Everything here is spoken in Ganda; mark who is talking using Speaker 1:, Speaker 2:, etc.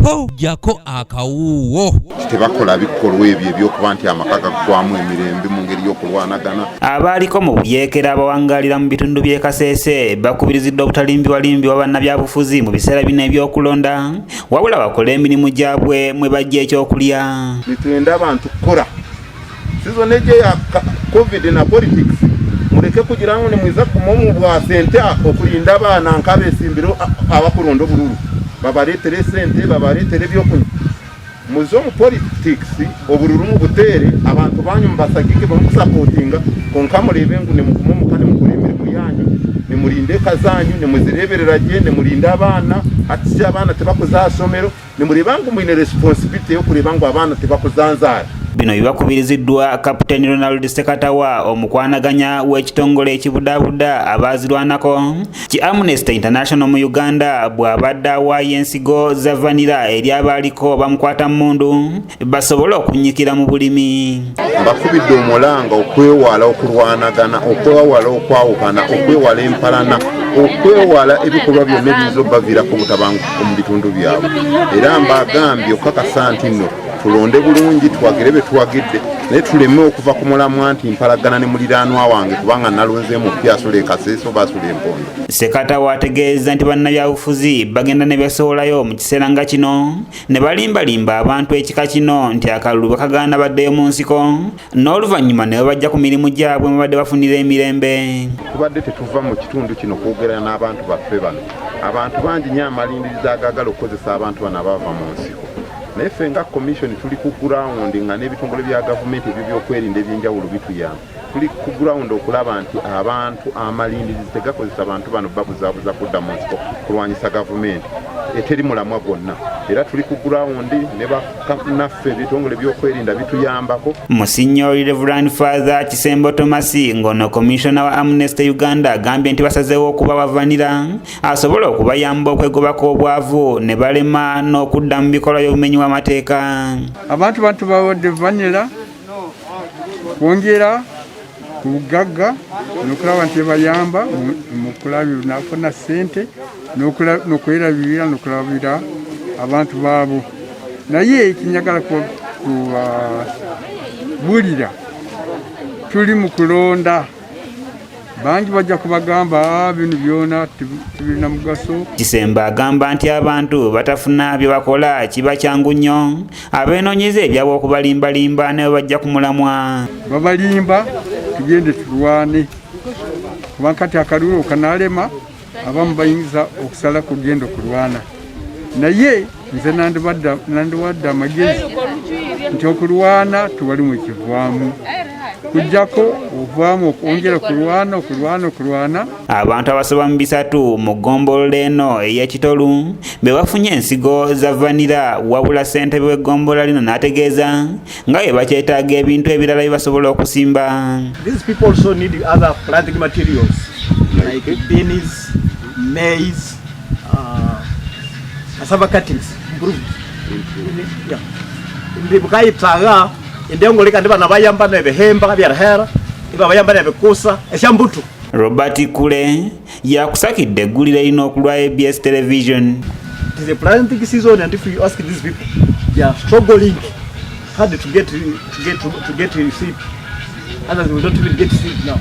Speaker 1: po jako akawuwo
Speaker 2: tebakola bikolwa ebyo ebyokuba nti amaka gaggwamu emirembe mu ngeri y'okulwanagana.
Speaker 3: Abaaliko mu buyeekera abawangalira mu bitundu by'e Kasese bakubiriziddwa obutalimbiwalimbibwa bannabyabufuzi mu biseera bino eby'okulonda wabula bakola emirimu gyabwe mwe bajja ekyokulya.
Speaker 2: Nitwenda abantu kukola sizoni ejja ya covid na politics muleke kugira ngo nimwiza kumomu bwa sente okulinda abaana nk'abeesimbiro abakulonda obululu babaleetere sente babaleetere ebyokunywa muzo mu politics obululu mu buteere abantu banyu mbasagike bamukusapootinga konka mulebe ngu nemukumomu kandi mukole emirimu yanyu nemulinde eka zanyu nemuzireberera gye nemulinde abaana ati abaana tebakoza asomero nemuleba ngu mwine responsibility y'okuleba ngu abaana tebakuzanzaala.
Speaker 3: Bino bibakubiriziddwa Kapiteni Ronald Sekatawa omukwanaganya w'ekitongole ekibudabuda abaazirwanako ki Amnesty International mu Uganda bw'abadde awaayo ensigo za vanilla eri abaaliko bamukwata mmundu basobole okunyikira mu bulimi.
Speaker 2: Mbakubidde omulanga okwewala okulwanagana, okwewala okwawukana, okwewala empalana, okwewala ebikolwa byonna ebizobaviirako obutabanguko mu bitundu byabwe. Era mbagambye okukakasa nti nno tulonde bulungi twagire betuwagidde naye tuleme okuva ku mulamwa nti mpalagana ne muliraanwa wange kubanga nalonzeemu pyasula Ekasese oba asula Empondo.
Speaker 3: Sekatawa ategeeza nti bannabyabufuzi bagenda ne besoolayo mu kiseera nga kino ne balimbalimba abantu ekika kino nti akalulu bakagaana baddeyo mu nsiko n'oluvannyuma ne bajja ku mirimu gyabwe mwe badde bafunira emirembe.
Speaker 2: Tubadde tetuva mu kitundu kino kwogera n'abantu baffe bano. Abantu bangi nnyo amalindiriza agaagala okukozesa abantu bano abava mu nsiko. Naye ffe nga commission tuli ku ground nga n'ebitongole bya gavumenti ebyo by'okwerinda eby'enjawulo bituyamba. Tuli ku ground okulaba nti abantu amalindirizi tegakozesa abantu bano babuzaabuza kudda mu nsiko kulwanyisa gavumenti eteri mulamwa gwonna. Era tuli ku ground ne bannaffe ebitongole by'okwerinda bituyambako.
Speaker 3: Musinyori Reverend Father Kisembo Tomasi ngono commissioner wa Amnesty Uganda agambye nti basazeewo okuba bavanira asobole okubayamba okwegobako obwavu ne balema n'okudda mu bikolwa by'obumenyi w'amateeka.
Speaker 4: Abantu bawadde vanira kwongera ku bugagga n'okulaba nti bayamba mu kulabira nafuna ssente n'okwerabirira n'okulabira abantu baabo. Naye ekinyagala kubulira tuli mu kulonda bangi bajja kubagamba bino byona tibirina mugaso.
Speaker 3: Kisemba agamba nti abantu batafuna bye bakola kiba kyangu nnyo abeenoonyeza ebyabwe okubalimbalimba ne bajja ku mulamwa.
Speaker 4: Babalimba tugende tulwane kuba kati akalulu kanalema abamu bayinza okusala kugenda okulwana. Naye nze nandiwadde amagezi nti okulwana tubali mu kivaamu kujjako ovaamu okwongera okulwana.
Speaker 3: Abantu abasoba mu 3 mu ggombolola eno ey'ekitolu be bafunye ensigo za vanira wabula ssentebe w'eggombolola lino n'ategeeza nga bwe bakyetaaga ebintu ebirala bye basobola okusimba.
Speaker 5: These people also need other planting materials like beans, maize, cassava cuttings. Yeah. Ndibukayitaga indengoleka ndibana bayamba nebehemba byarahera ibabayamba nebekusa esyambutu.
Speaker 3: Robert Kule yakusakidde eggulire erina okulwa ABS television.
Speaker 5: It is a planting season and if you ask these people they are struggling hard to get seed. Others will not even get seed now.